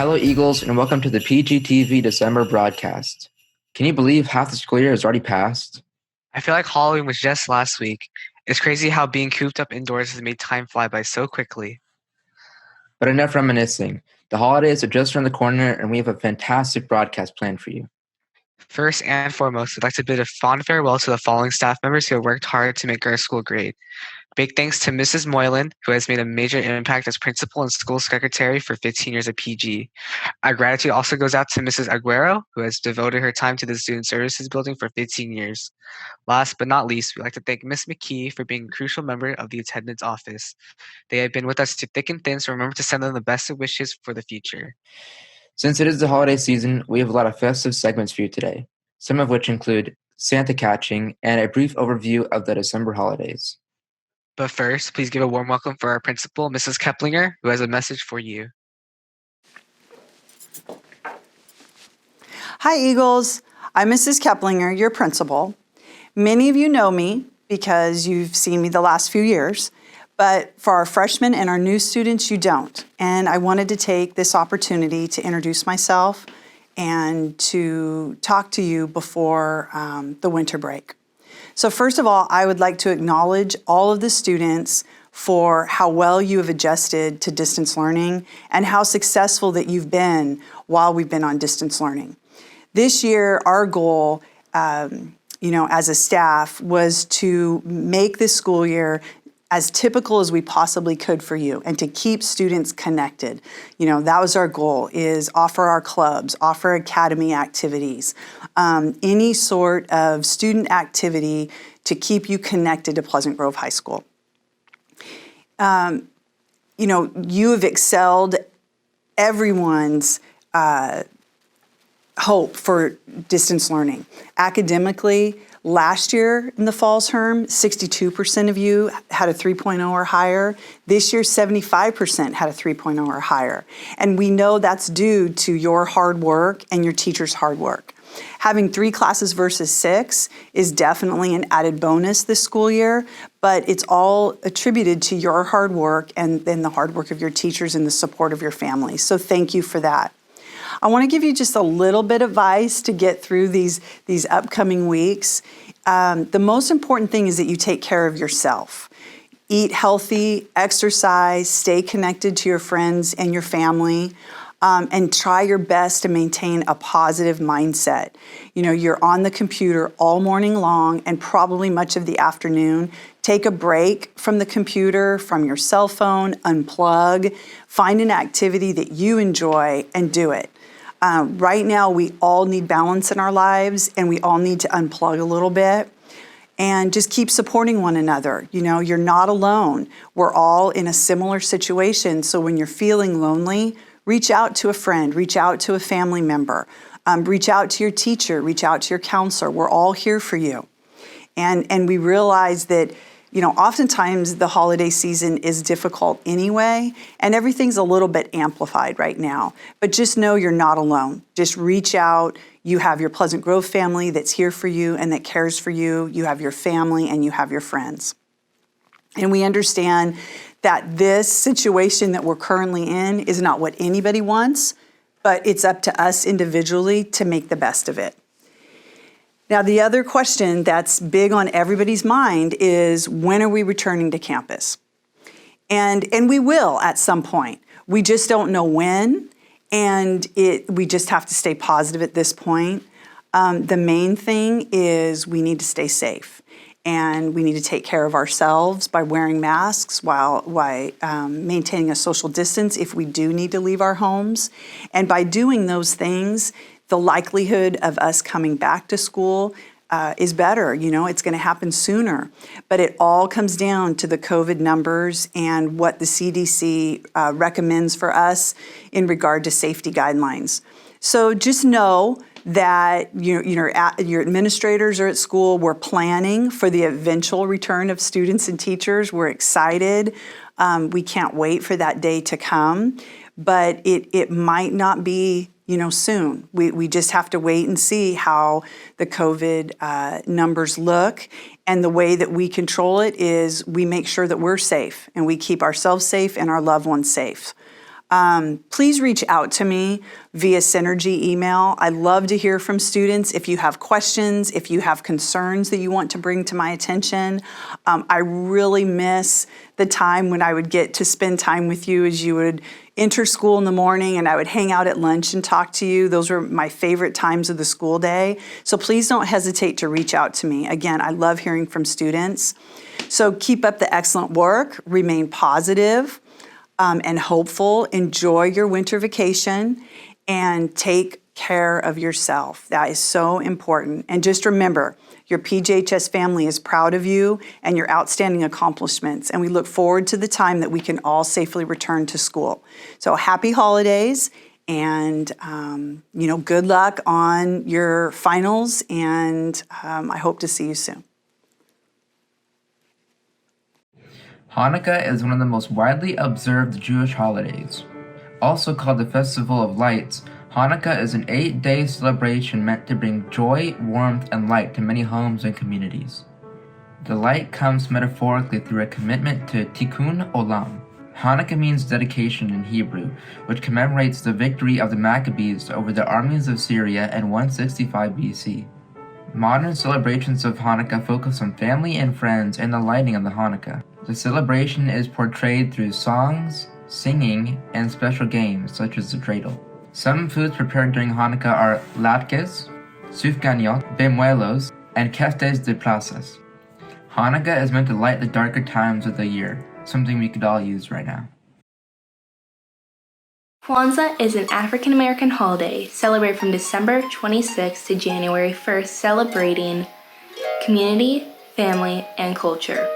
Hello, Eagles, and welcome to the PGTV December broadcast. Can you believe half the school year has already passed? I feel like Halloween was just last week. It's crazy how being cooped up indoors has made time fly by so quickly. But enough reminiscing. The holidays are just around the corner, and we have a fantastic broadcast planned for you. First and foremost, I'd like to bid a fond farewell to the following staff members who have worked hard to make our school great. Big thanks to Mrs. Moylan, who has made a major impact as principal and school secretary for 15 years at PG. Our gratitude also goes out to Mrs. Aguero, who has devoted her time to the Student Services Building for 15 years. Last but not least, we'd like to thank Ms. McKee for being a crucial member of the attendance office. They have been with us through thick and thin, so remember to send them the best of wishes for the future. Since it is the holiday season, we have a lot of festive segments for you today, some of which include Santa catching and a brief overview of the December holidays. But first, please give a warm welcome for our principal, Mrs. Keplinger, who has a message for you. Hi, Eagles. I'm Mrs. Keplinger, your principal. Many of you know me because you've seen me the last few years, but for our freshmen and our new students, you don't. And I wanted to take this opportunity to introduce myself and to talk to you before the winter break. So first of all, I would like to acknowledge all of the students for how well you have adjusted to distance learning and how successful that you've been while we've been on distance learning. This year, our goal, as a staff, was to make this school year as typical as we possibly could for you and to keep students connected. That was our goal, is offer our clubs, offer academy activities, any sort of student activity to keep you connected to Pleasant Grove High School. You have excelled everyone's hope for distance learning. Academically, last year in the fall term, 62% of you had a 3.0 or higher. This year, 75% had a 3.0 or higher. And we know that's due to your hard work and your teachers' hard work. Having 3 classes versus 6 is definitely an added bonus this school year, but it's all attributed to your hard work and then the hard work of your teachers and the support of your families. So thank you for that. I want to give you just a little bit of advice to get through these upcoming weeks. The most important thing is that you take care of yourself. Eat healthy, exercise, stay connected to your friends and your family, and try your best to maintain a positive mindset. You're on the computer all morning long and probably much of the afternoon. Take a break from the computer, from your cell phone, unplug, find an activity that you enjoy and do it. Right now, we all need balance in our lives and we all need to unplug a little bit and just keep supporting one another. You're not alone. We're all in a similar situation. So when you're feeling lonely, reach out to a friend, reach out to a family member, reach out to your teacher, reach out to your counselor. We're all here for you. And we realize that oftentimes the holiday season is difficult anyway, and everything's a little bit amplified right now. But just know you're not alone. Just reach out. You have your Pleasant Grove family that's here for you and that cares for you. You have your family and you have your friends. And we understand that this situation that we're currently in is not what anybody wants, but it's up to us individually to make the best of it. Now, the other question that's big on everybody's mind is, when are we returning to campus? And we will at some point. We just don't know when, and we just have to stay positive at this point. The main thing is we need to stay safe, and we need to take care of ourselves by wearing masks while maintaining a social distance if we do need to leave our homes. And by doing those things, the likelihood of us coming back to school is better. It's going to happen sooner. But it all comes down to the COVID numbers and what the CDC recommends for us in regard to safety guidelines. So just know that your administrators are at school. We're planning for the eventual return of students and teachers. We're excited. We can't wait for that day to come. But it might not be soon. We just have to wait and see how the COVID numbers look. And the way that we control it is we make sure that we're safe and we keep ourselves safe and our loved ones safe. Please reach out to me via Synergy email. I love to hear from students. If you have questions, if you have concerns that you want to bring to my attention, I really miss the time when I would get to spend time with you as you would enter school in the morning and I would hang out at lunch and talk to you. Those were my favorite times of the school day. So please don't hesitate to reach out to me. Again, I love hearing from students. So keep up the excellent work, remain positive and hopeful, enjoy your winter vacation, and take care of yourself. That is so important. And just remember, your PGHS family is proud of you and your outstanding accomplishments, and we look forward to the time that we can all safely return to school. So happy holidays, and good luck on your finals, and I hope to see you soon. Hanukkah is one of the most widely observed Jewish holidays. Also called the Festival of Lights, Hanukkah is an 8-day celebration meant to bring joy, warmth, and light to many homes and communities. The light comes metaphorically through a commitment to Tikkun Olam. Hanukkah means dedication in Hebrew, which commemorates the victory of the Maccabees over the armies of Syria in 165 BC. Modern celebrations of Hanukkah focus on family and friends and the lighting of the Hanukkah. The celebration is portrayed through songs, singing, and special games such as the dreidel. Some foods prepared during Hanukkah are latkes, sufganiot, bemuelos, and kestes de plazas. Hanukkah is meant to light the darker times of the year, something we could all use right now. Kwanzaa is an African American holiday celebrated from December 26th to January 1st, celebrating community, family, and culture.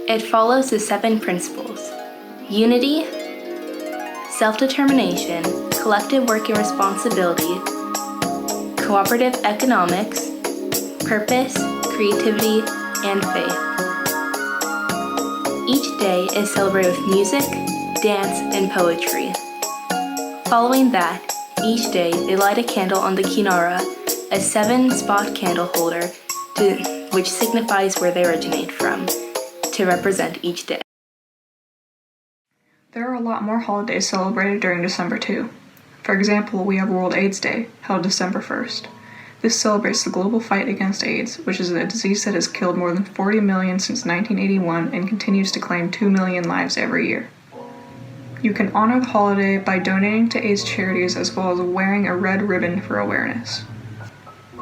It follows the 7 principles: unity, self-determination, collective work and responsibility, cooperative economics, purpose, creativity, and faith. Each day is celebrated with music, dance, and poetry. Following that, each day they light a candle on the kinara, a 7-spot candle holder which signifies where they originate from, to represent each day. There are a lot more holidays celebrated during December too. For example, we have World AIDS Day, held December 1st. This celebrates the global fight against AIDS, which is a disease that has killed more than 40 million since 1981 and continues to claim 2 million lives every year. You can honor the holiday by donating to AIDS charities as well as wearing a red ribbon for awareness.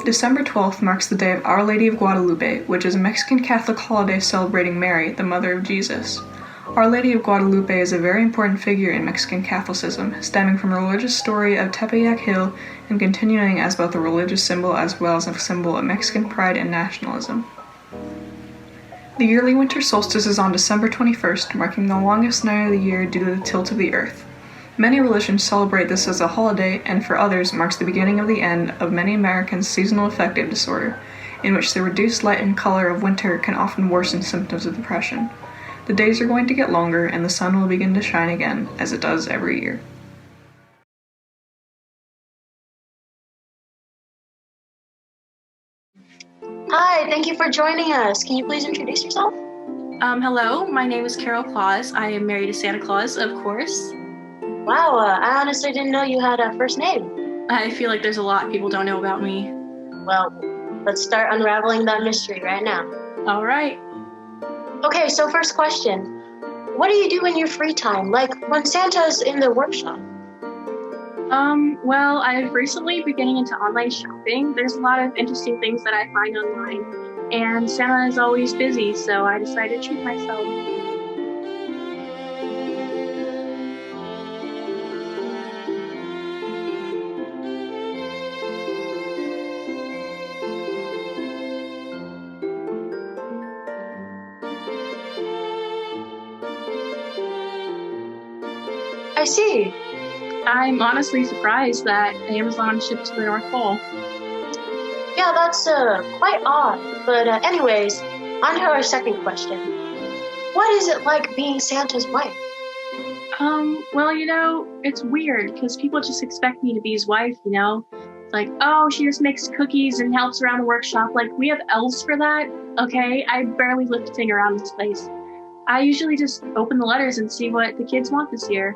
December 12th marks the day of Our Lady of Guadalupe, which is a Mexican Catholic holiday celebrating Mary, the mother of Jesus. Our Lady of Guadalupe is a very important figure in Mexican Catholicism, stemming from the religious story of Tepeyac Hill and continuing as both a religious symbol as well as a symbol of Mexican pride and nationalism. The yearly winter solstice is on December 21st, marking the longest night of the year due to the tilt of the earth. Many religions celebrate this as a holiday, and for others marks the beginning of the end of many Americans' seasonal affective disorder, in which the reduced light and color of winter can often worsen symptoms of depression. The days are going to get longer, and the sun will begin to shine again, as it does every year. Hi, thank you for joining us. Can you please introduce yourself? Hello, my name is Carol Claus. I am married to Santa Claus, of course. Wow, I honestly didn't know you had a first name. I feel like there's a lot people don't know about me. Well, let's start unraveling that mystery right now. All right. Okay, so first question. What do you do in your free time, like when Santa's in the workshop? Well, I've recently been getting into online shopping. There's a lot of interesting things that I find online, and Santa is always busy, so I decided to treat myself. I see. I'm honestly surprised that Amazon shipped to the North Pole. Yeah, that's quite odd. But anyways, on to our second question. What is it like being Santa's wife? Well, it's weird because people just expect me to be his wife, It's like, oh, she just makes cookies and helps around the workshop. Like, we have elves for that, okay? I barely lift a finger around this place. I usually just open the letters and see what the kids want this year.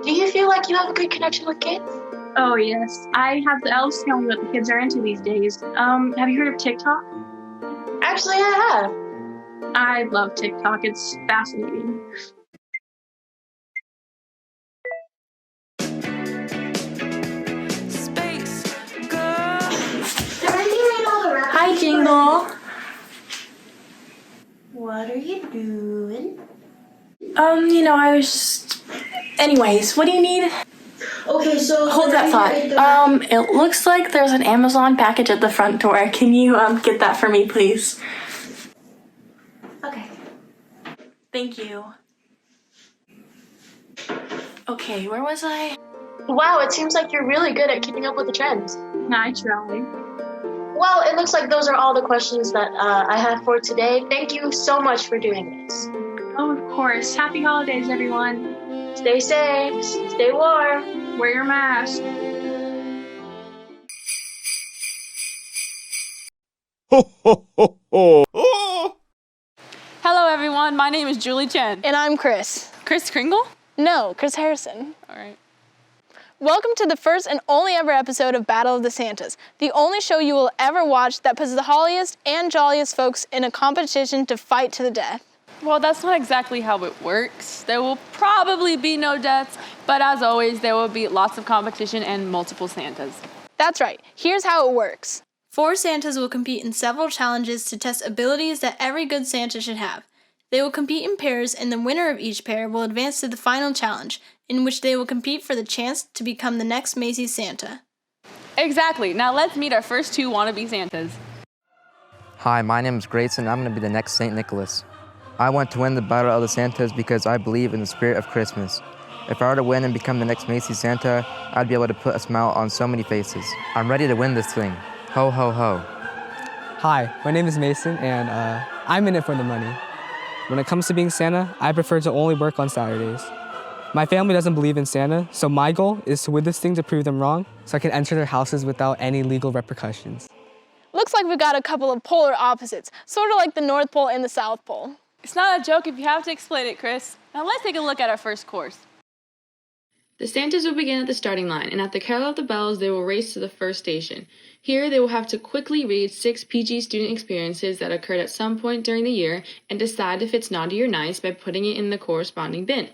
Do you feel like you have a good connection with kids? Oh, yes. I have the elves tell me what the kids are into these days. Have you heard of TikTok? Actually, I have. I love TikTok. It's fascinating. Hi, Jingle. What are you doing? I was just... Anyways, what do you need? Okay, so Hold that thought. It looks like there's an Amazon package at the front door. Can you, get that for me, please? Okay. Thank you. Okay, where was I? Wow, it seems like you're really good at keeping up with the trends. I try. Well, it looks like those are all the questions that I have for today. Thank you so much for doing this. Oh, of course. Happy holidays, everyone. Stay safe, stay warm. Wear your mask. Ho, ho, ho, ho. Hello, everyone. My name is Julie Chen. And I'm Chris. Chris Kringle? No, Chris Harrison. All right. Welcome to the first and only ever episode of Battle of the Santas, the only show you will ever watch that puts the holliest and jolliest folks in a competition to fight to the death. Well, that's not exactly how it works. There will probably be no deaths, but as always, there will be lots of competition and multiple Santas. That's right. Here's how it works. 4 Santas will compete in several challenges to test abilities that every good Santa should have. They will compete in pairs, and the winner of each pair will advance to the final challenge, in which they will compete for the chance to become the next Macy's Santa. Exactly. Now let's meet our first 2 wannabe Santas. Hi, my name is Grayson. I'm going to be the next St. Nicholas. I want to win the Battle of the Santas because I believe in the spirit of Christmas. If I were to win and become the next Macy's Santa, I'd be able to put a smile on so many faces. I'm ready to win this thing. Ho, ho, ho. Hi, my name is Mason, and I'm in it for the money. When it comes to being Santa, I prefer to only work on Saturdays. My family doesn't believe in Santa, so my goal is to win this thing to prove them wrong so I can enter their houses without any legal repercussions. Looks like we've got a couple of polar opposites, sort of like the North Pole and the South Pole. It's not a joke if you have to explain it, Chris. Now let's take a look at our first course. The Santas will begin at the starting line, and at the carol of the bells, they will race to the first station. Here, they will have to quickly read 6 PG student experiences that occurred at some point during the year and decide if it's naughty or nice by putting it in the corresponding bin.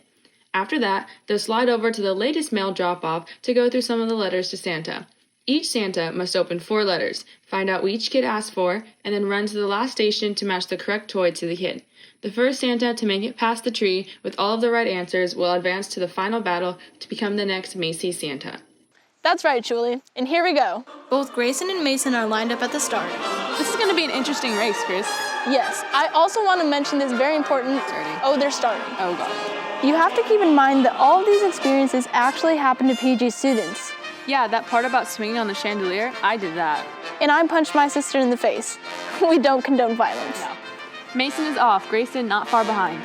After that, they'll slide over to the latest mail drop-off to go through some of the letters to Santa. Each Santa must open 4 letters, find out what each kid asked for, and then run to the last station to match the correct toy to the kid. The first Santa to make it past the tree with all of the right answers will advance to the final battle to become the next Macy's Santa. That's right, Julie. And here we go. Both Grayson and Mason are lined up at the start. This is going to be an interesting race, Chris. Yes, I also want to mention this very important... they're starting. Oh, God. You have to keep in mind that all of these experiences actually happen to PG students. Yeah, that part about swinging on the chandelier, I did that. And I punched my sister in the face. We don't condone violence. No. Mason is off. Grayson not far behind.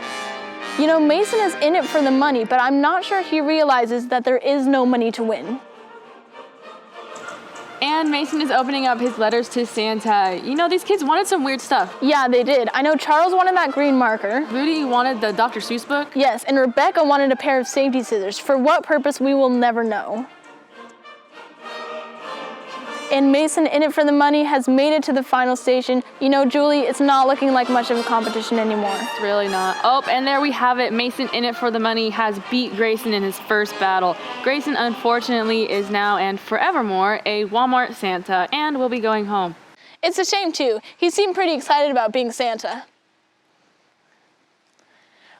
You know, Mason is in it for the money, but I'm not sure he realizes that there is no money to win. And Mason is opening up his letters to Santa. You know, these kids wanted some weird stuff. Yeah, they did. I know Charles wanted that green marker. Rudy wanted the Dr. Seuss book. Yes, and Rebecca wanted a pair of safety scissors. For what purpose, we will never know. And Mason, in it for the money, has made it to the final station. You know, Julie, it's not looking like much of a competition anymore. It's really not. Oh, and there we have it. Mason, in it for the money, has beat Grayson in his first battle. Grayson, unfortunately, is now and forevermore a Walmart Santa and will be going home. It's a shame, too. He seemed pretty excited about being Santa.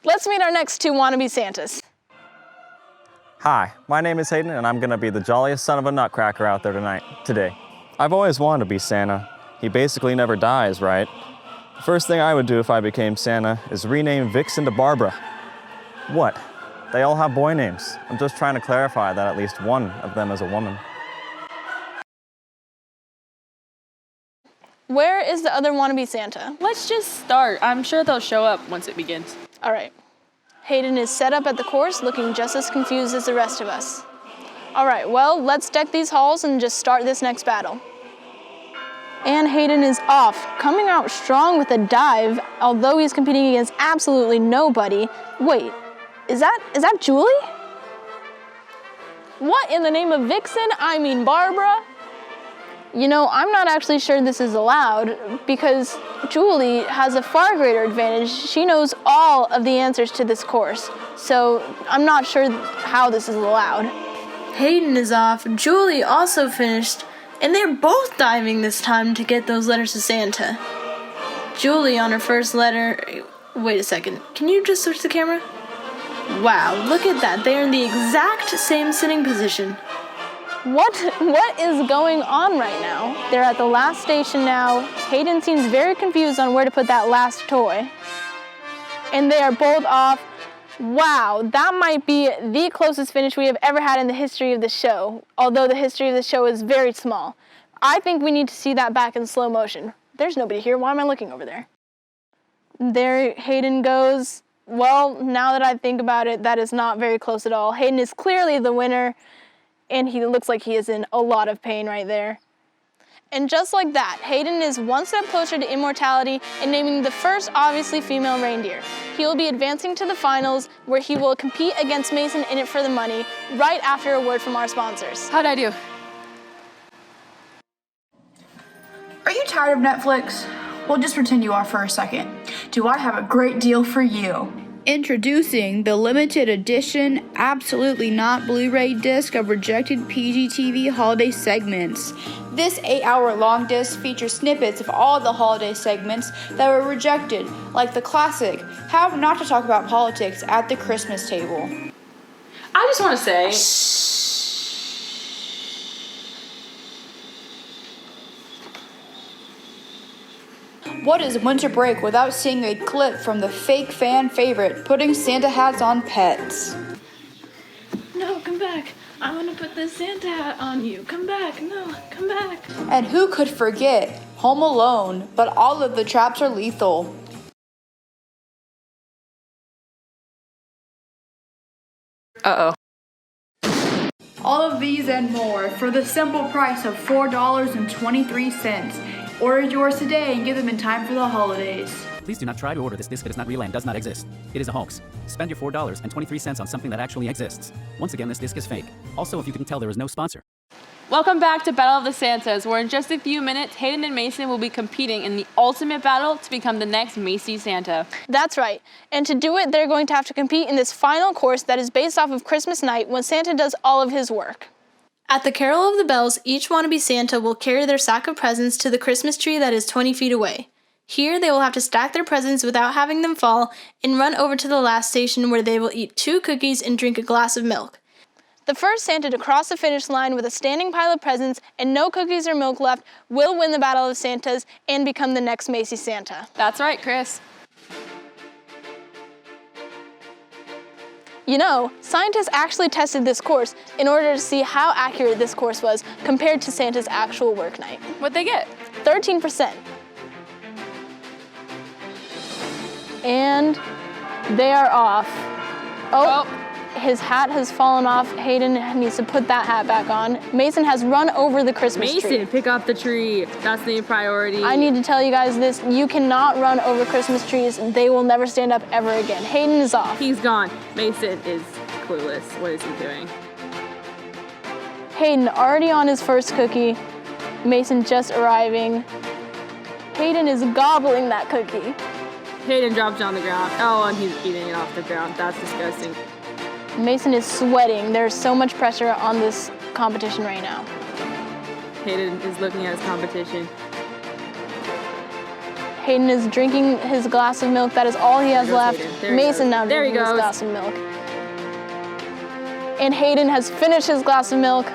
Let's meet our next 2 wannabe Santas. Hi, my name is Hayden, and I'm gonna be the jolliest son of a nutcracker out there today. I've always wanted to be Santa. He basically never dies, right? The first thing I would do if I became Santa is rename Vixen to Barbara. What? They all have boy names. I'm just trying to clarify that at least one of them is a woman. Where is the other wannabe Santa? Let's just start. I'm sure they'll show up once it begins. All right. Hayden is set up at the course, looking just as confused as the rest of us. All right, well, let's deck these halls and just start this next battle. And Hayden is off, coming out strong with a dive, although he's competing against absolutely nobody. Wait, is that Julie? What in the name of Vixen? I mean Barbara? You know, I'm not actually sure this is allowed because Julie has a far greater advantage. She knows all of the answers to this course, so I'm not sure how this is allowed. Hayden is off, Julie also finished, and they're both diving this time to get those letters to Santa. Julie on her first letter... Wait a second, can you just switch the camera? Wow, look at that, they're in the exact same sitting position. What is going on right now? They're at the last station now. Hayden seems very confused on where to put that last toy. And they are both off. Wow, that might be the closest finish we have ever had in the history of the show, although the history of the show is very small. I think we need to see that back in slow motion. There's nobody here, why am I looking over there? There Hayden goes. Well, now that I think about it, that is not very close at all. Hayden is clearly the winner. And he looks like he is in a lot of pain right there. And just like that, Hayden is one step closer to immortality and naming the first obviously female reindeer. He will be advancing to the finals where he will compete against Mason in it for the money right after a word from our sponsors. How'd I do? Are you tired of Netflix? Well, just pretend you are for a second. Do I have a great deal for you? Introducing the limited edition, absolutely not Blu-ray disc of rejected PGTV holiday segments. This 8-hour-long disc features snippets of all the holiday segments that were rejected, like the classic How Not to Talk About Politics at the Christmas Table. I just want to say... What is winter break without seeing a clip from the fake fan favorite, putting Santa hats on pets? No, come back. I want to put this Santa hat on you. Come back. No, come back. And who could forget Home Alone, but all of the traps are lethal. Uh-oh. All of these and more for the simple price of $4.23. Order yours today and get them in time for the holidays. Please do not try to order this disc that is not real and does not exist. It is a hoax. Spend your $4.23 on something that actually exists. Once again, this disc is fake. Also, if you couldn't tell, there is no sponsor. Welcome back to Battle of the Santas, where in just a few minutes, Hayden and Mason will be competing in the ultimate battle to become the next Macy Santa. That's right. And to do it, they're going to have to compete in this final course that is based off of Christmas night when Santa does all of his work. At the Carol of the Bells, each wannabe Santa will carry their sack of presents to the Christmas tree that is 20 feet away. Here, they will have to stack their presents without having them fall and run over to the last station where they will eat 2 cookies and drink a glass of milk. The first Santa to cross the finish line with a standing pile of presents and no cookies or milk left will win the Battle of Santas and become the next Macy Santa. That's right, Chris. You know, scientists actually tested this course in order to see how accurate this course was compared to Santa's actual work night. What'd they get? 13%. And they are off. Oh, his hat has fallen off. Hayden needs to put that hat back on. Mason has run over the Christmas tree. Mason, pick up the tree. That's the priority. I need to tell you guys this. You cannot run over Christmas trees. They will never stand up ever again. Hayden is off. He's gone. Mason is clueless. What is he doing? Hayden already on his first cookie. Mason just arriving. Hayden is gobbling that cookie. Hayden drops it on the ground. Oh, and he's eating it off the ground. That's disgusting. Mason is sweating. There's so much pressure on this competition right now. Hayden is looking at his competition. Hayden is drinking his glass of milk. That is all he has left. Mason now there drinking his glass of milk. And Hayden has finished his glass of milk.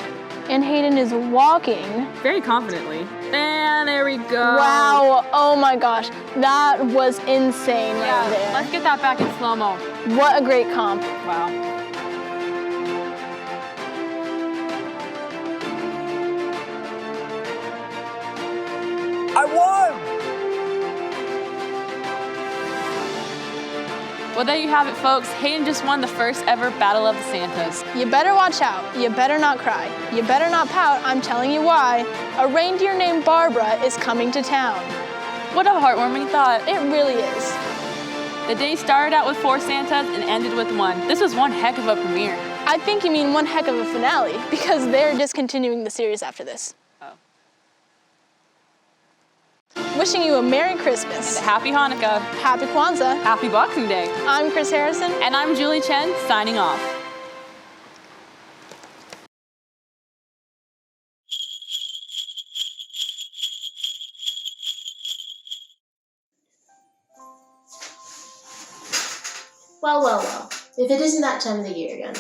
And Hayden is walking. Very confidently. And there we go. Wow, oh my gosh. That was insane right there. Let's get that back in slow-mo. What a great comp. Wow. I won! Well, there you have it, folks. Hayden just won the first ever Battle of the Santas. You better watch out. You better not cry. You better not pout. I'm telling you why. A reindeer named Barbara is coming to town. What a heartwarming thought. It really is. The day started out with 4 Santas and ended with 1. This was one heck of a premiere. I think you mean one heck of a finale, because they're discontinuing the series after this. Oh. Wishing you a Merry Christmas. And a Happy Hanukkah. Happy Kwanzaa. Happy Boxing Day. I'm Chris Harrison. And I'm Julie Chen, signing off. Well. If it isn't that time of the year again.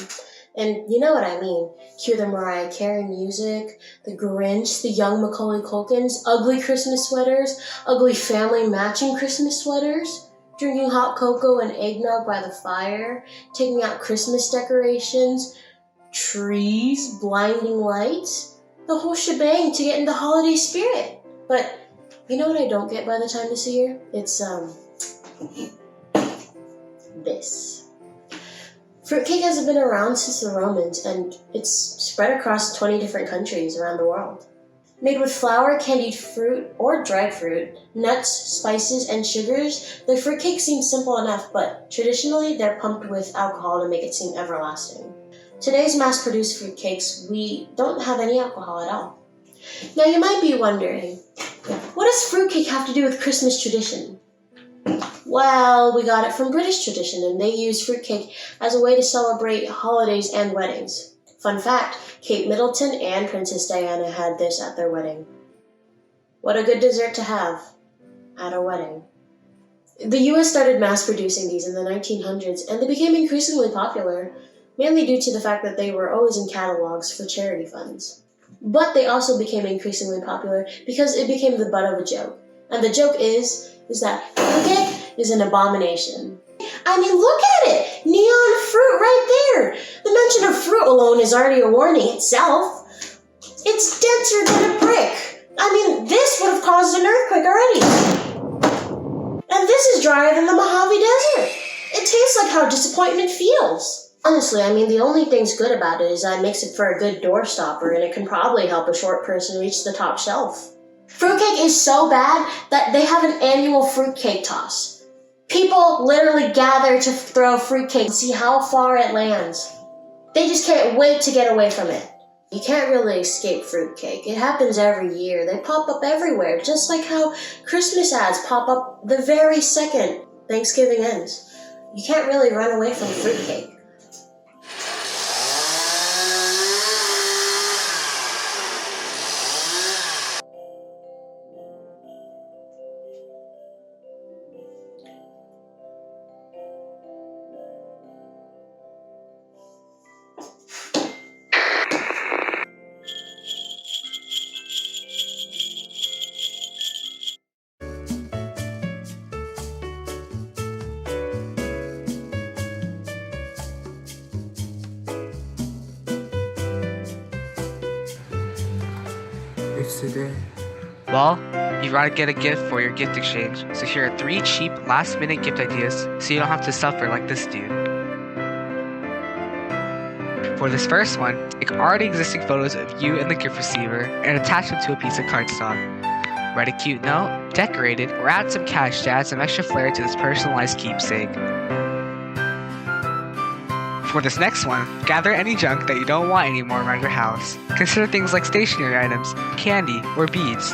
And you know what I mean. Cue the Mariah Carey music, the Grinch, the young Macaulay Culkins, ugly Christmas sweaters, ugly family matching Christmas sweaters, drinking hot cocoa and eggnog by the fire, taking out Christmas decorations, trees, blinding lights, the whole shebang to get in the holiday spirit. But you know what I don't get by the time this year? It's, this. Fruitcake has been around since the Romans, and it's spread across 20 different countries around the world. Made with flour, candied fruit, or dried fruit, nuts, spices, and sugars, the fruitcake seems simple enough, but traditionally they're pumped with alcohol to make it seem everlasting. Today's mass-produced fruitcakes, we don't have any alcohol at all. Now you might be wondering, what does fruitcake have to do with Christmas tradition? Well, we got it from British tradition, and they use fruitcake as a way to celebrate holidays and weddings. Fun fact, Kate Middleton and Princess Diana had this at their wedding. What a good dessert to have at a wedding. The US started mass-producing these in the 1900s, and they became increasingly popular, mainly due to the fact that they were always in catalogs for charity funds. But they also became increasingly popular because it became the butt of a joke. And the joke is that fruitcake is an abomination. I mean, look at it! Neon fruit right there! The mention of fruit alone is already a warning itself. It's denser than a brick. I mean, this would have caused an earthquake already. And this is drier than the Mojave Desert. It tastes like how disappointment feels. Honestly, I mean, the only thing's good about it is that it makes it for a good doorstopper, and it can probably help a short person reach the top shelf. Fruitcake is so bad that they have an annual fruitcake toss. People literally gather to throw fruitcake and see how far it lands. They just can't wait to get away from it. You can't really escape fruitcake. It happens every year. They pop up everywhere, just like how Christmas ads pop up the very second Thanksgiving ends. You can't really run away from fruitcake. It's today. Well, you gotta get a gift for your gift exchange, so here are 3 cheap last-minute gift ideas so you don't have to suffer like this dude. For this first one, take already existing photos of you and the gift receiver and attach them to a piece of cardstock. Write a cute note, decorate it, or add some cash to add some extra flair to this personalized keepsake. For this next one, gather any junk that you don't want anymore around your house. Consider things like stationery items, candy, or beads.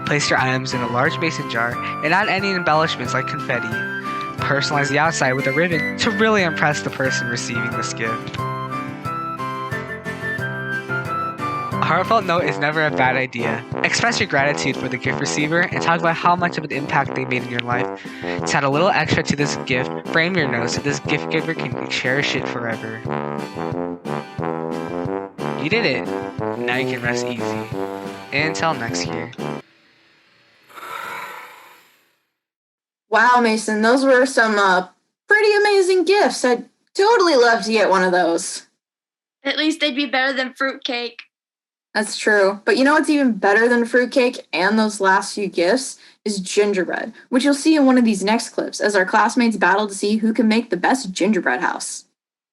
Place your items in a large mason jar and add any embellishments like confetti. Personalize the outside with a ribbon to really impress the person receiving this gift. A heartfelt note is never a bad idea. Express your gratitude for the gift receiver and talk about how much of an impact they made in your life. To add a little extra to this gift, frame your note so this gift giver can cherish it forever. You did it. Now you can rest easy. And until next year. Wow, Mason, those were some pretty amazing gifts. I'd totally love to get one of those. At least they'd be better than fruitcake. That's true. But you know what's even better than fruitcake and those last few gifts is gingerbread, which you'll see in one of these next clips as our classmates battle to see who can make the best gingerbread house.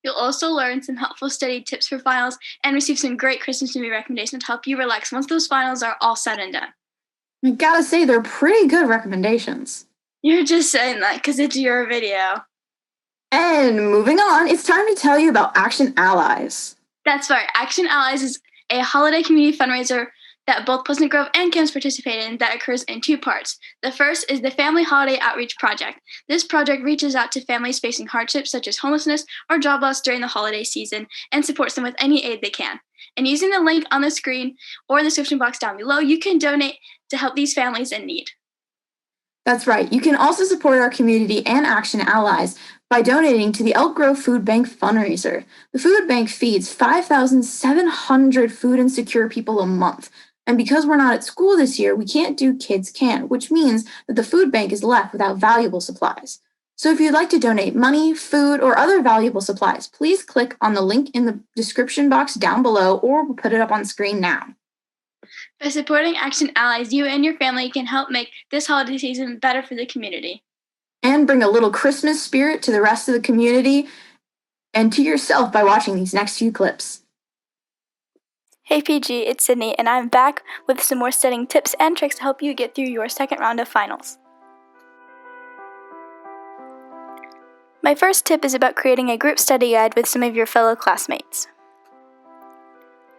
You'll also learn some helpful study tips for finals and receive some great Christmas movie recommendations to help you relax once those finals are all said and done. I gotta say, they're pretty good recommendations. You're just saying that because it's your video. And moving on, it's time to tell you about Action Allies. That's right. Action Allies is a holiday community fundraiser that both Pleasant Grove and Camps participate in that occurs in two parts. The first is the Family Holiday Outreach Project. This project reaches out to families facing hardships such as homelessness or job loss during the holiday season and supports them with any aid they can. And using the link on the screen or in the description box down below, you can donate to help these families in need. That's right. You can also support our community and Action Allies by donating to the Elk Grove Food Bank fundraiser. The food bank feeds 5,700 food insecure people a month. And because we're not at school this year, we can't do Kids Can, which means that the food bank is left without valuable supplies. So if you'd like to donate money, food, or other valuable supplies, please click on the link in the description box down below, or we'll put it up on screen now. By supporting Action Allies, you and your family can help make this holiday season better for the community. And bring a little Christmas spirit to the rest of the community and to yourself by watching these next few clips. Hey PG, it's Sydney, and I'm back with some more studying tips and tricks to help you get through your second round of finals. My first tip is about creating a group study guide with some of your fellow classmates.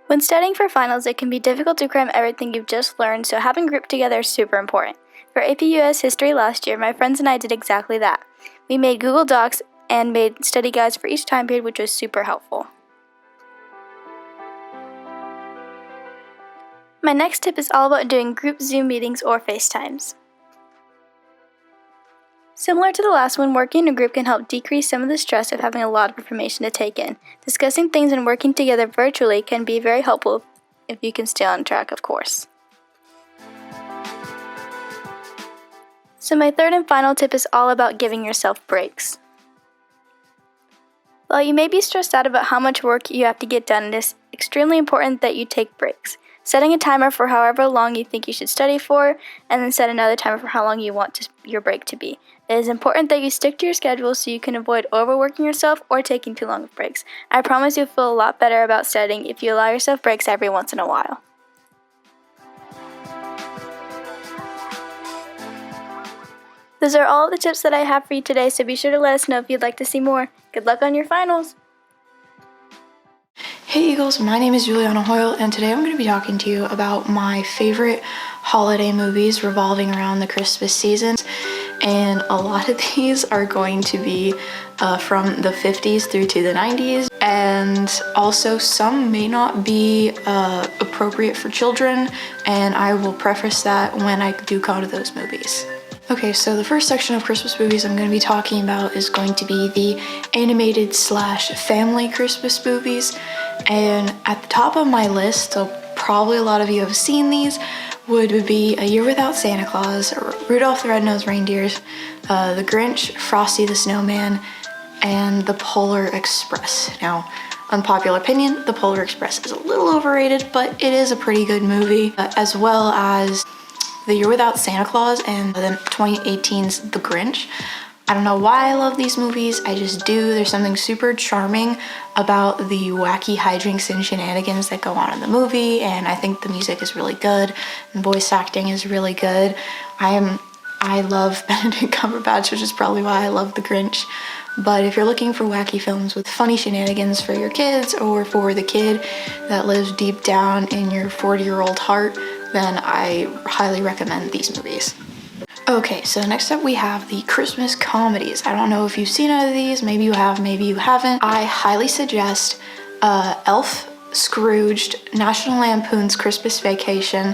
When studying for finals, it can be difficult to cram everything you've just learned, so having group together is super important. For AP US History last year, my friends and I did exactly that. We made Google Docs and made study guides for each time period, which was super helpful. My next tip is all about doing group Zoom meetings or FaceTimes. Similar to the last one, working in a group can help decrease some of the stress of having a lot of information to take in. Discussing things and working together virtually can be very helpful if you can stay on track, of course. So my third and final tip is all about giving yourself breaks. While you may be stressed out about how much work you have to get done, it is extremely important that you take breaks. Setting a timer for however long you think you should study for, and then set another timer for how long you want your break to be. It is important that you stick to your schedule so you can avoid overworking yourself or taking too long of breaks. I promise you'll feel a lot better about studying if you allow yourself breaks every once in a while. Those are all the tips that I have for you today, so be sure to let us know if you'd like to see more. Good luck on your finals! Hey Eagles, my name is Juliana Hoyle, and today I'm going to be talking to you about my favorite holiday movies revolving around the Christmas season. And a lot of these are going to be from the 50s through to the 90s, and also some may not be appropriate for children, and I will preface that when I do come to those movies. Okay, so the first section of Christmas movies I'm going to be talking about is going to be the animated / family Christmas movies. And at the top of my list, so probably a lot of you have seen these, would be A Year Without Santa Claus, Rudolph the Red-Nosed Reindeer, The Grinch, Frosty the Snowman, and The Polar Express. Now, unpopular opinion, The Polar Express is a little overrated, but it is a pretty good movie, as well as The Year Without Santa Claus and then 2018's The Grinch. I don't know why I love these movies, I just do. There's something super charming about the wacky hijinks and shenanigans that go on in the movie, and I think the music is really good, and voice acting is really good. I love Benedict Cumberbatch, which is probably why I love The Grinch. But if you're looking for wacky films with funny shenanigans for your kids, or for the kid that lives deep down in your 40-year-old heart, then I highly recommend these movies. Okay, so next up we have the Christmas comedies. I don't know if you've seen any of these, maybe you have, maybe you haven't. I highly suggest Elf, Scrooged, National Lampoon's Christmas Vacation,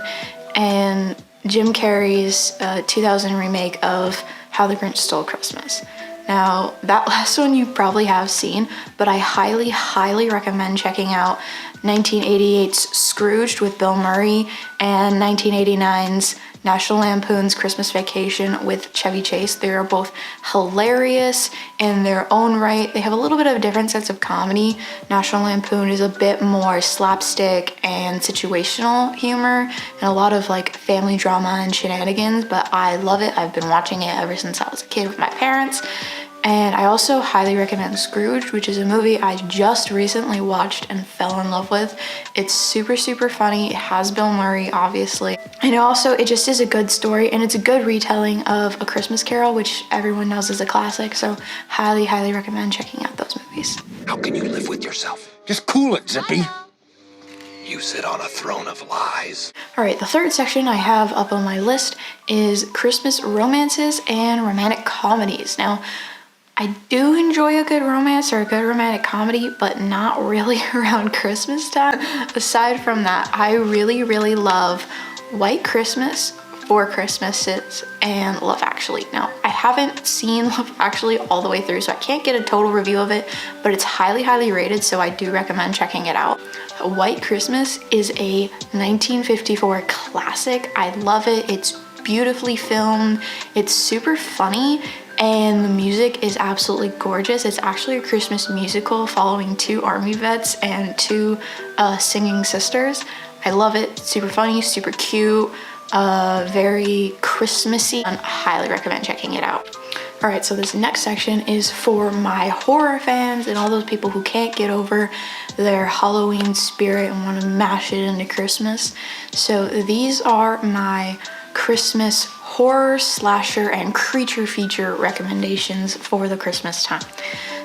and Jim Carrey's 2000 remake of How the Grinch Stole Christmas. Now, that last one you probably have seen, but I highly recommend checking out 1988's Scrooged with Bill Murray and 1989's National Lampoon's Christmas Vacation with Chevy Chase. They are both hilarious in their own right. They have a little bit of a different sense of comedy. National Lampoon is a bit more slapstick and situational humor and a lot of like family drama and shenanigans, but I love it. I've been watching it ever since I was a kid with my parents, And I also highly recommend Scrooge, which is a movie I just recently watched and fell in love with. It's super, super funny. It has Bill Murray, obviously. And it just is a good story, and it's a good retelling of A Christmas Carol, which everyone knows is a classic. So highly, highly recommend checking out those movies. How can you live with yourself? Just cool it, Zippy. You sit on a throne of lies. All right, the third section I have up on my list is Christmas romances and romantic comedies. Now, I do enjoy a good romance or a good romantic comedy, but not really around Christmas time. Aside from that, I really, really love White Christmas, Four Christmases, and Love Actually. Now, I haven't seen Love Actually all the way through, so I can't get a total review of it, but it's highly, highly rated, so I do recommend checking it out. White Christmas is a 1954 classic. I love it. It's beautifully filmed. It's super funny, and the music is absolutely gorgeous. It's actually a Christmas musical following two army vets and two singing sisters. I love it. Super funny, super cute, very Christmassy. I highly recommend checking it out. All right, so this next section is for my horror fans and all those people who can't get over their Halloween spirit and want to mash it into Christmas. So these are my Christmas horror, slasher, and creature feature recommendations for the Christmas time.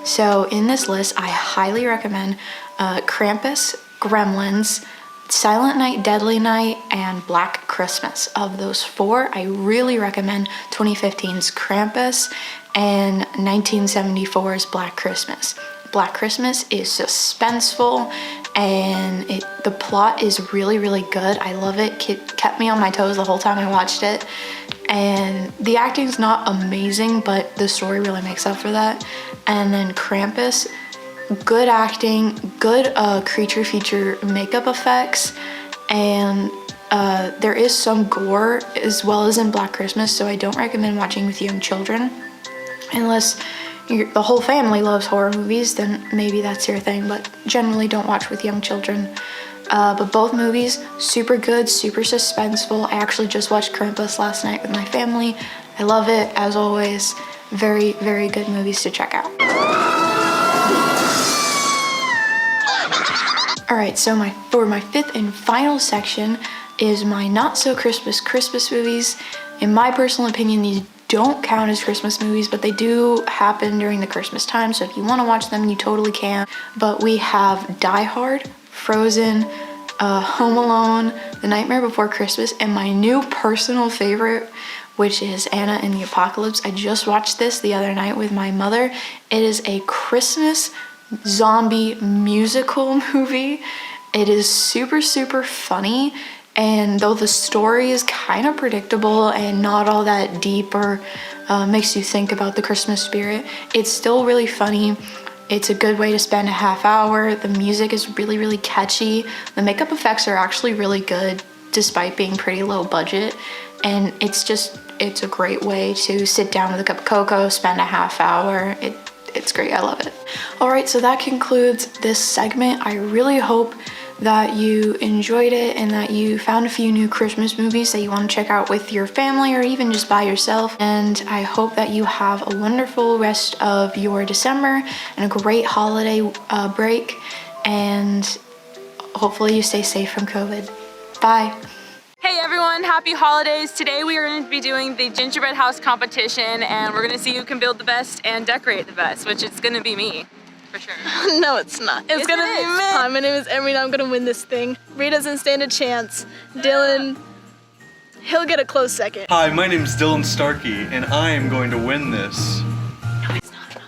So in this list, I highly recommend Krampus, Gremlins, Silent Night, Deadly Night, and Black Christmas. Of those four, I really recommend 2015's Krampus and 1974's Black Christmas. Black Christmas is suspenseful, and the plot is really, really good. I love it. It kept me on my toes the whole time I watched it. And the acting's not amazing, but the story really makes up for that. And then Krampus, good acting, good creature feature makeup effects, and there is some gore as well as in Black Christmas, so I don't recommend watching with young children. Unless the whole family loves horror movies, then maybe that's your thing, but generally don't watch with young children. But both movies, super good, super suspenseful. I actually just watched Krampus last night with my family. I love it, as always. Very, very good movies to check out. All right, so for my fifth and final section is my not so Christmas movies. In my personal opinion, these don't count as Christmas movies, but they do happen during the Christmas time, so if you want to watch them, you totally can. But we have Die Hard, Frozen, Home Alone, The Nightmare Before Christmas, and my new personal favorite, which is Anna and the Apocalypse. I just watched this the other night with my mother. It is a Christmas zombie musical movie. It is super, super funny, and though the story is kind of predictable and not all that deep or makes you think about the Christmas spirit, it's still really funny. It's a good way to spend a half hour. The music is really, really catchy. The makeup effects are actually really good despite being pretty low budget, and it's a great way to sit down with a cup of cocoa, spend a half hour. It's great. I love it. All right, so that concludes this segment. I really hope that you enjoyed it and that you found a few new Christmas movies that you want to check out with your family or even just by yourself. And I hope that you have a wonderful rest of your December and a great holiday break. And hopefully you stay safe from COVID. Bye. Hey everyone, happy holidays. Today we are going to be doing the gingerbread house competition, and we're going to see who can build the best and decorate the best, which is going to be me, for sure. No, it's not. It's gonna be me. Hi, my name is Emery and I'm gonna win this thing. Ree doesn't stand a chance. Dylan, he'll get a close second. Hi, my name is Dylan Starkey and I am going to win this. No, it's not.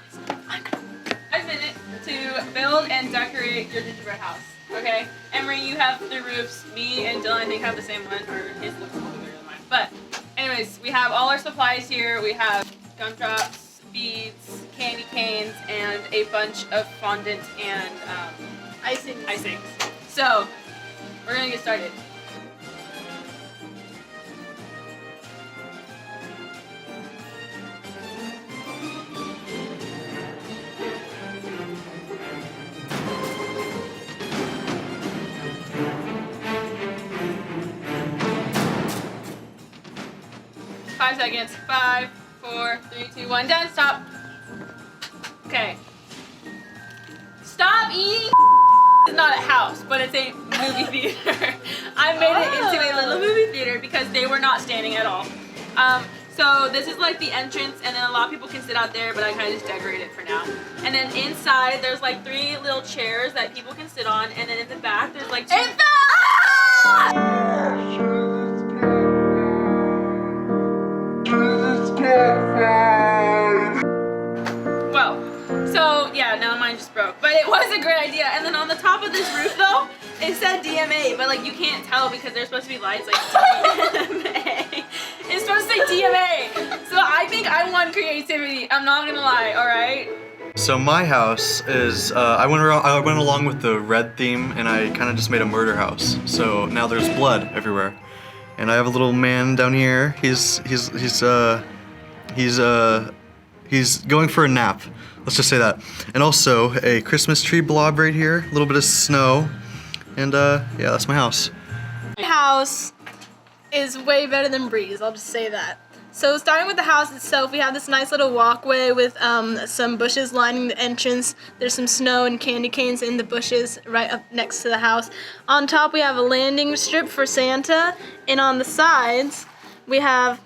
I'm gonna... 5 minutes to build and decorate your gingerbread house, okay? Emery, you have the roofs. Me and Dylan, I think, have the same one, or his looks a little bigger than mine. But anyways, we have all our supplies here. We have gumdrops, beads, candy canes, and a bunch of fondant and icings. So, we're gonna get started. Five seconds. 5, 4, 3, 2, 1. Done. Stop. Okay. Stop eating. It's not a house, but it's a movie theater. I made it into a little movie theater because they were not standing at all. So this is like the entrance, and then a lot of people can sit out there, but I kind of just decorate it for now. And then inside, there's like 3 little chairs that people can sit on, and then in the back, there's like 2. It Well, so yeah, now mine just broke, but it was a great idea. And then on the top of this roof though, it said DMA, but like you can't tell because there's supposed to be lights like DMA. It's supposed to say DMA. So I think I won creativity. I'm not gonna lie, alright? So my house is, I went along with the red theme and I kind of just made a murder house. So now there's blood everywhere. And I have a little man down here. He's going for a nap. Let's just say that. And also a Christmas tree blob right here, a little bit of snow. And yeah, that's my house. My house is way better than Bree's, I'll just say that. So starting with the house itself, we have this nice little walkway with some bushes lining the entrance. There's some snow and candy canes in the bushes right up next to the house. On top we have a landing strip for Santa, and on the sides we have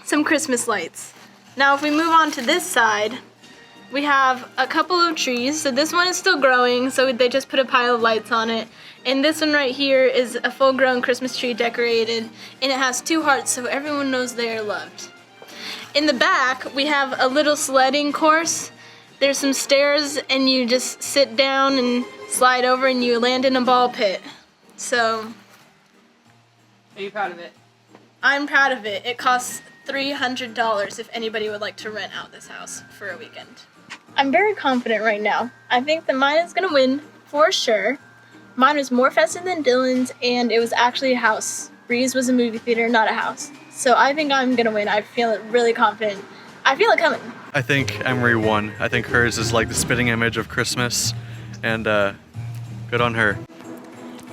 some Christmas lights. Now if we move on to this side, we have a couple of trees. So this one is still growing, so they just put a pile of lights on it. And this one right here is a full-grown Christmas tree decorated, and it has 2 hearts, so everyone knows they are loved. In the back, we have a little sledding course. There's some stairs, and you just sit down and slide over, and you land in a ball pit. So, are you proud of it? I'm proud of it. It costs $300 if anybody would like to rent out this house for a weekend. I'm very confident right now. I think that mine is gonna win for sure. Mine was more festive than Dylan's, and it was actually a house. Bree's was a movie theater, not a house. So I think I'm gonna win. I feel really confident. I feel it coming. I think Emery won. I think hers is like the spitting image of Christmas, and good on her.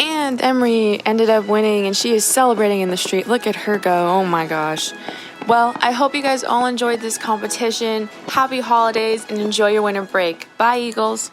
And Emery ended up winning, and she is celebrating in the street. Look at her go, oh my gosh. Well, I hope you guys all enjoyed this competition. Happy holidays and enjoy your winter break. Bye, Eagles.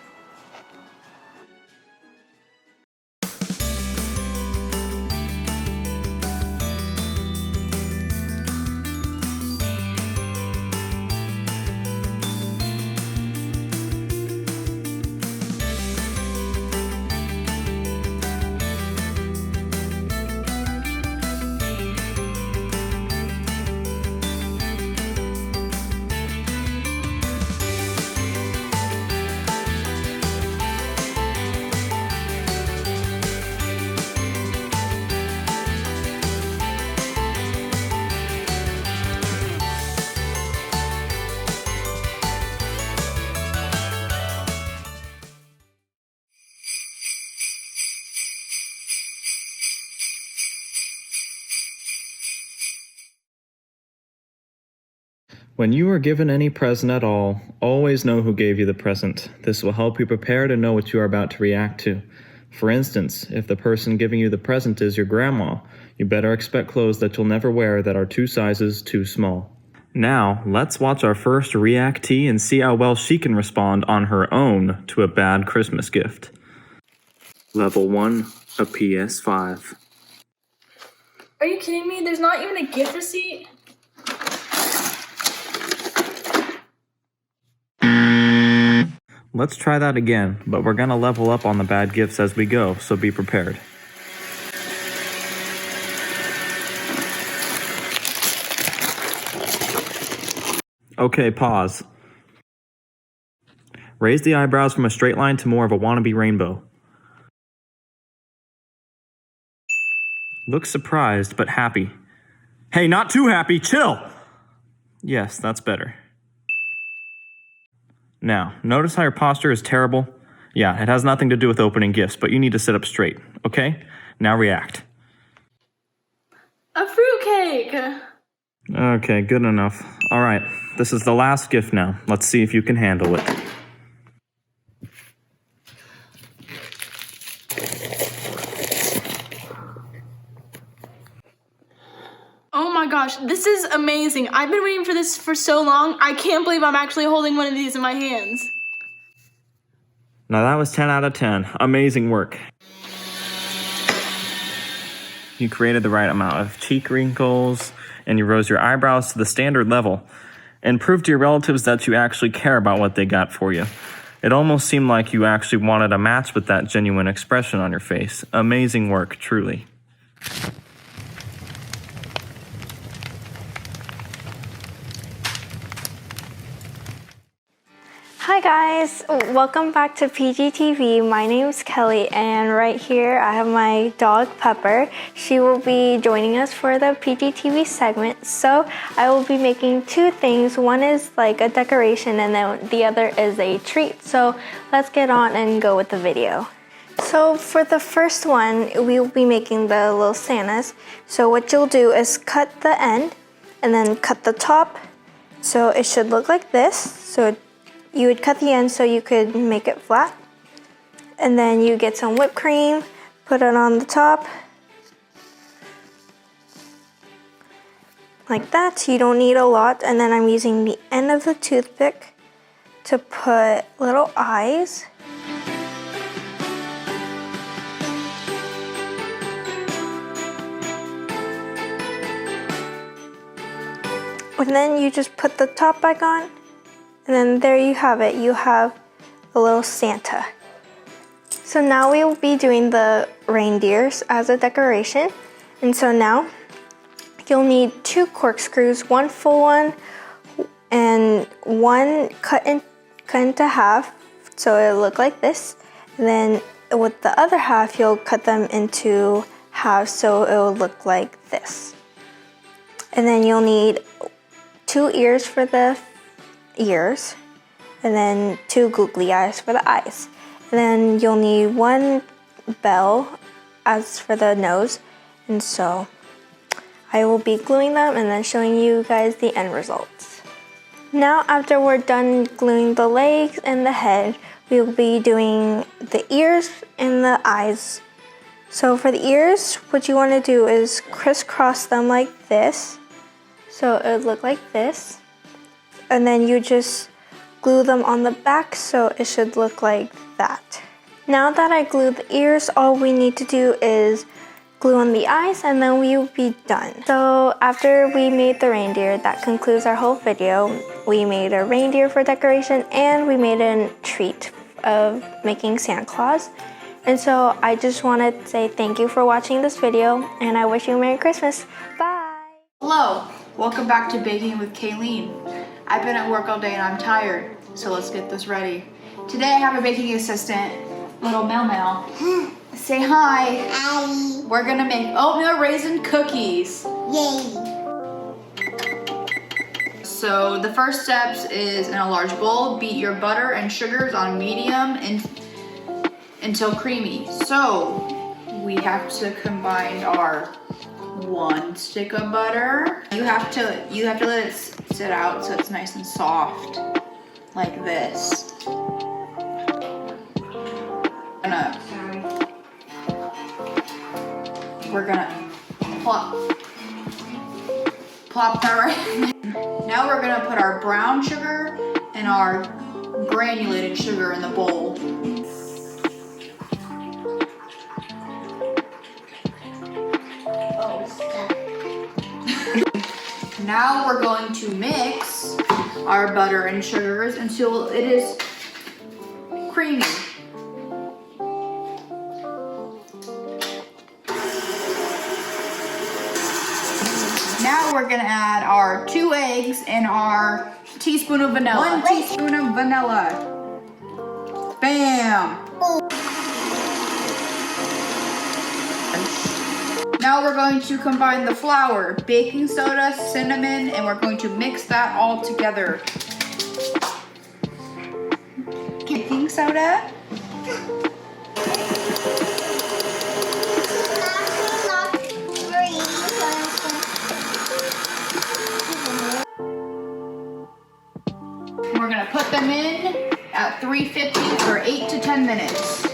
When you are given any present at all, always know who gave you the present. This will help you prepare to know what you are about to react to. For instance, if the person giving you the present is your grandma, you better expect clothes that you'll never wear that are 2 sizes too small. Now, let's watch our first reactee and see how well she can respond on her own to a bad Christmas gift. Level 1, a PS5. Are you kidding me? There's not even a gift receipt? Let's try that again, but we're gonna level up on the bad gifts as we go, so be prepared. Okay, pause. Raise the eyebrows from a straight line to more of a wannabe rainbow. Look surprised, but happy. Hey, not too happy, chill! Yes, that's better. Now, notice how your posture is terrible? Yeah, it has nothing to do with opening gifts, but you need to sit up straight, okay? Now react. A fruitcake! Okay, good enough. Alright, this is the last gift now. Let's see if you can handle it. Oh my gosh, this is amazing. I've been waiting for this for so long. I can't believe I'm actually holding one of these in my hands. Now that was 10 out of 10. Amazing work. You created the right amount of cheek wrinkles, and you rose your eyebrows to the standard level, and proved to your relatives that you actually care about what they got for you. It almost seemed like you actually wanted a match with that genuine expression on your face. Amazing work, truly. Hi guys, welcome back to PGTV. My name is Kelly, and right here I have my dog Pepper. She will be joining us for the PGTV segment. So I will be making two things. One is like a decoration and then the other is a treat. So let's get on and go with the video. So for the first one, we will be making the little Santas. So what you'll do is cut the end and then cut the top. So it should look like this. So you would cut the end so you could make it flat. And then you get some whipped cream, put it on the top. Like that, you don't need a lot. And then I'm using the end of the toothpick to put little eyes. And then you just put the top back on. And then there you have it. You have a little Santa. So now we will be doing the reindeers as a decoration. And so now you'll need 2 corkscrews, 1 full one and 1 cut into half. So it'll look like this. And then with the other half, you'll cut them into halves so it will look like this. And then you'll need 2 ears for the ears, and then 2 googly eyes for the eyes. And then you'll need 1 bell as for the nose. And so I will be gluing them and then showing you guys the end results. Now after we're done gluing the legs and the head, we will be doing the ears and the eyes. So for the ears, what you want to do is crisscross them like this. So it would look like this. And then you just glue them on the back so it should look like that. Now that I glued the ears, all we need to do is glue on the eyes and then we will be done. So after we made the reindeer, that concludes our whole video. We made a reindeer for decoration and we made a treat of making Santa Claus. And so I just want to say thank you for watching this video and I wish you a Merry Christmas. Bye! Hello, welcome back to Baking with Kayleen. I've been at work all day and I'm tired, so let's get this ready. Today I have a baking assistant, little Mel Mel. Say hi. Hi. We're gonna make oatmeal raisin cookies. Yay. So the first steps is in a large bowl, beat your butter and sugars on medium until creamy. So we have to combine our 1 stick of butter. You have to let it sit out so it's nice and soft, like this. We're gonna plop that right. Now we're gonna put our brown sugar and our granulated sugar in the bowl. Now we're going to mix our butter and sugars until it is creamy. Now we're gonna add our 2 eggs and our teaspoon of vanilla. 1 teaspoon of vanilla. Bam! Now we're going to combine the flour, baking soda, cinnamon, and we're going to mix that all together. Baking soda. We're gonna put them in at 350 for 8 to 10 minutes.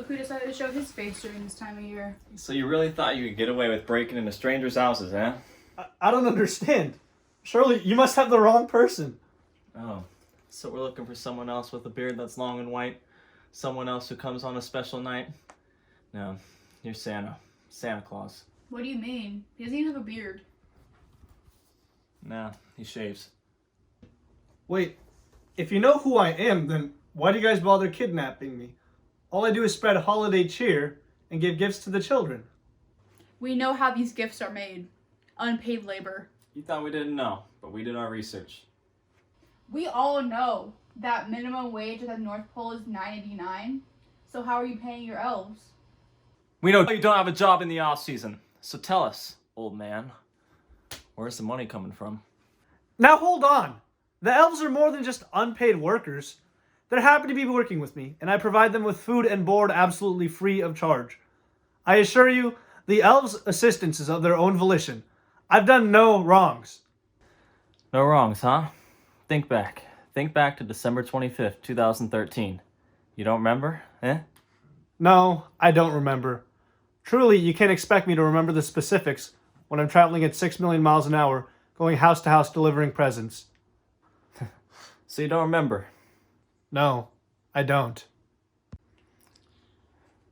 Look who decided to show his face during this time of year. So you really thought you could get away with breaking into strangers' houses, eh? I don't understand. Surely you must have the wrong person. Oh, so we're looking for someone else with a beard that's long and white? Someone else who comes on a special night? No, you're Santa. Santa Claus. What do you mean? He doesn't even have a beard. Nah, he shaves. Wait, if you know who I am, then why do you guys bother kidnapping me? All I do is spread holiday cheer and give gifts to the children. We know how these gifts are made. Unpaid labor. You thought we didn't know, but we did our research. We all know that minimum wage at the North Pole is $9.89. So how are you paying your elves? We know you don't have a job in the off season, so tell us, old man, where's the money coming from? Now hold on. The elves are more than just unpaid workers. They're happy to be working with me, and I provide them with food and board absolutely free of charge. I assure you, the elves' assistance is of their own volition. I've done no wrongs. No wrongs, huh? Think back. Think back to December 25th, 2013. You don't remember, eh? No, I don't remember. Truly, you can't expect me to remember the specifics when I'm traveling at 6 million miles an hour, going house to house delivering presents. So you don't remember? No, I don't.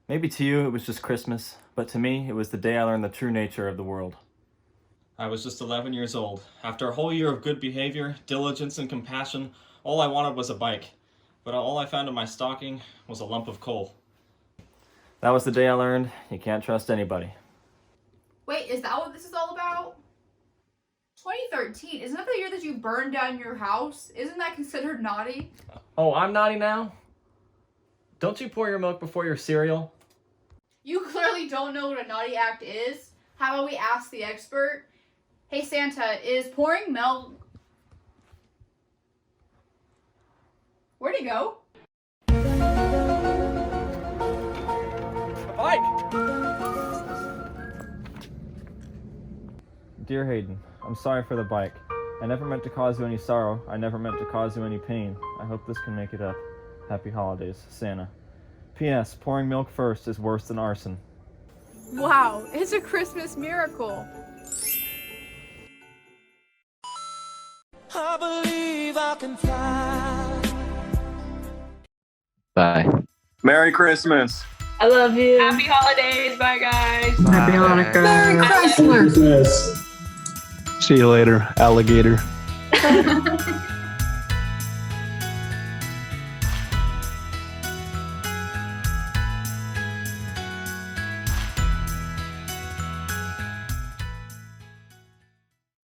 Maybe to you it was just Christmas, but to me it was the day I learned the true nature of the world. I was just 11 years old. After a whole year of good behavior, diligence, and compassion, all I wanted was a bike. But all I found in my stocking was a lump of coal. That was the day I learned you can't trust anybody. Wait, is that what this is all about? 2013, isn't that the year that you burned down your house? Isn't that considered naughty? Oh, I'm naughty now? Don't you pour your milk before your cereal? You clearly don't know what a naughty act is. How about we ask the expert? Hey Santa, is pouring milk... Where'd he go? A bike! Dear Hayden, I'm sorry for the bike. I never meant to cause you any sorrow. I never meant to cause you any pain. I hope this can make it up. Happy holidays, Santa. P.S. Pouring milk first is worse than arson. Wow, it's a Christmas miracle. I believe I can fly. Bye. Merry Christmas. I love you. Happy holidays. Bye, guys. Happy Hanukkah. Merry Chrysler. See you later, alligator.